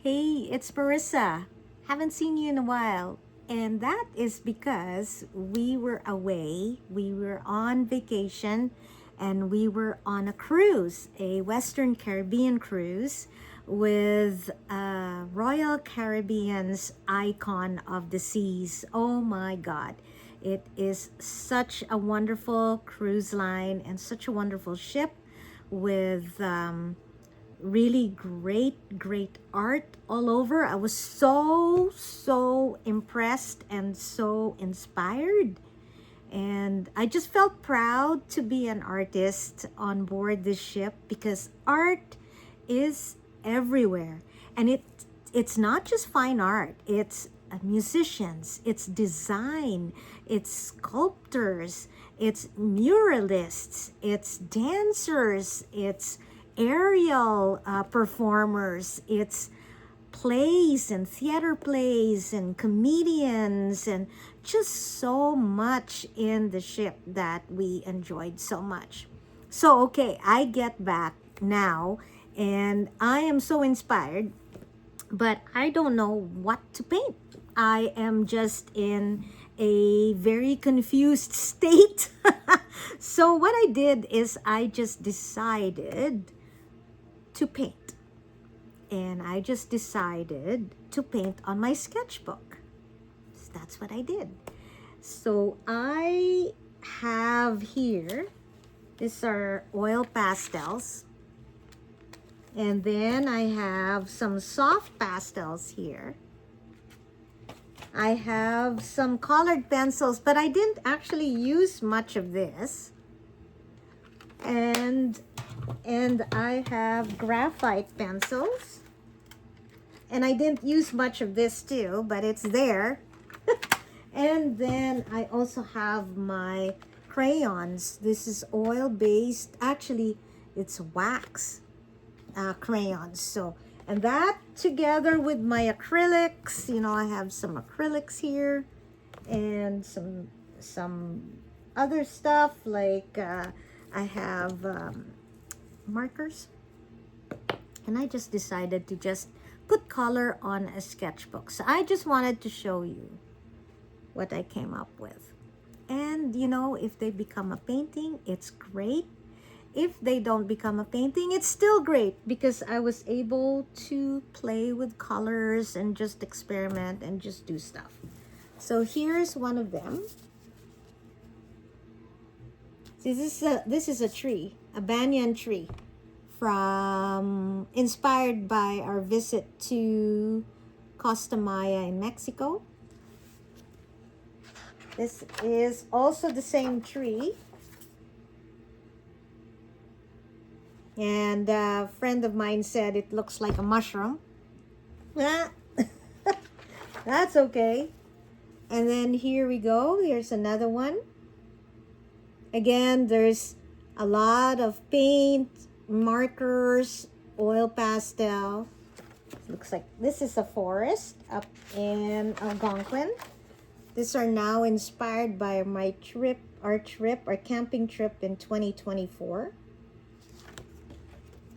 Hey, it's Marissa. Haven't seen you in a while. And that is because we were away. We were on vacation and we were on a cruise, a Western Caribbean cruise with Royal Caribbean's icon of the seas. Oh my God. It is such a wonderful cruise line and such a wonderful ship with really great art all over. I was so impressed and so inspired, and I just felt proud to be an artist on board this ship because art is everywhere. And it's not just fine art, it's musicians, it's design, it's sculptors, it's muralists, it's dancers, it's aerial performers, it's plays and theater plays and comedians, and just so much in the ship that we enjoyed so much. So okay, I get back now and I am so inspired, but I don't know what to paint. I am just in a very confused state. So what I did is I just decided to paint. And I just decided to paint on my sketchbook. So that's what I did. So I have here, these are oil pastels. And then I have some soft pastels here. I have some colored pencils, but I didn't actually use much of this. And I have graphite pencils. And I didn't use much of this too, but it's there. And then I also have my crayons. This is oil-based. Actually, it's wax crayons. So, and that together with my acrylics, you know, I have some acrylics here and some other stuff like I have markers. And I just decided to just put color on a sketchbook. So I just wanted to show you what I came up with. And you know, if they become a painting, it's great. If they don't become a painting, it's still great because I was able to play with colors and just experiment and just do stuff. So here's one of them. See, this is a tree, a banyan tree, inspired by our visit to Costa Maya in Mexico. This is also the same tree. And a friend of mine said it looks like a mushroom. That's okay. And then here we go. Here's another one. Again, there's a lot of paint, markers, oil pastel. Looks like this is a forest up in Algonquin. These are now inspired by our camping trip in 2024.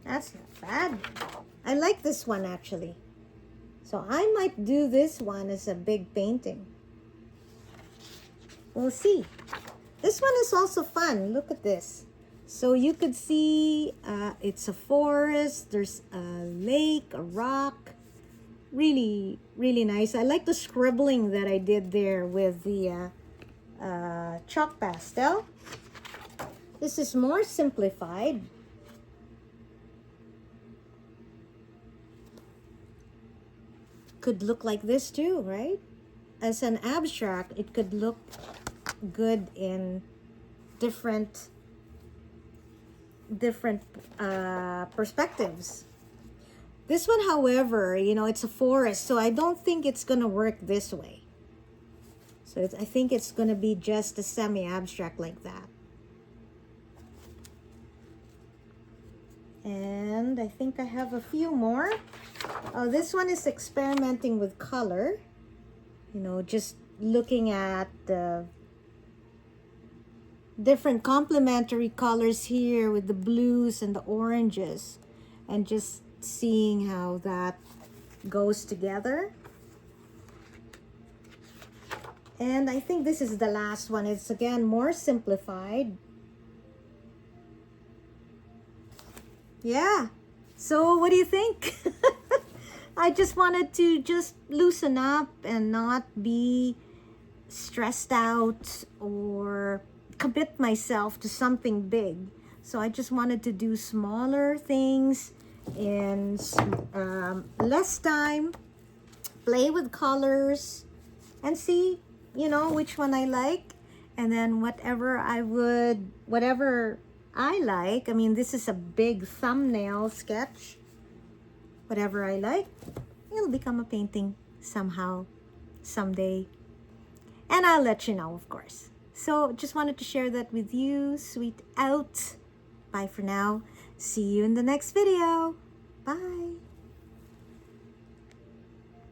That's not bad. I like this one actually. So I might do this one as a big painting. We'll see. This one is also fun. Look at this. So you could see it's a forest. There's a lake, a rock. Really nice. I like the scribbling that I did there with the chalk pastel. This is more simplified. Could look like this too, right? As an abstract, it could look good in different perspectives. This one, however, you know, it's a forest, so I don't think it's gonna work this way. So I think it's gonna be just a semi-abstract like that. And I think I have a few more. Oh, this one is experimenting with color. You know, just looking at the different complementary colors here with the blues and the oranges, and just seeing how that goes together. And I think this is the last one. It's again more simplified. Yeah. So what do you think? I just wanted to just loosen up and not be stressed out or commit myself to something big. So I just wanted to do smaller things in less time, play with colors, and see, you know, which one I like. And then whatever I like, I mean, this is a big thumbnail sketch. Whatever I like, it'll become a painting somehow, someday. And I'll let you know, of course. So just wanted to share that with you. Sweet out. Bye for now. See you in the next video. Bye.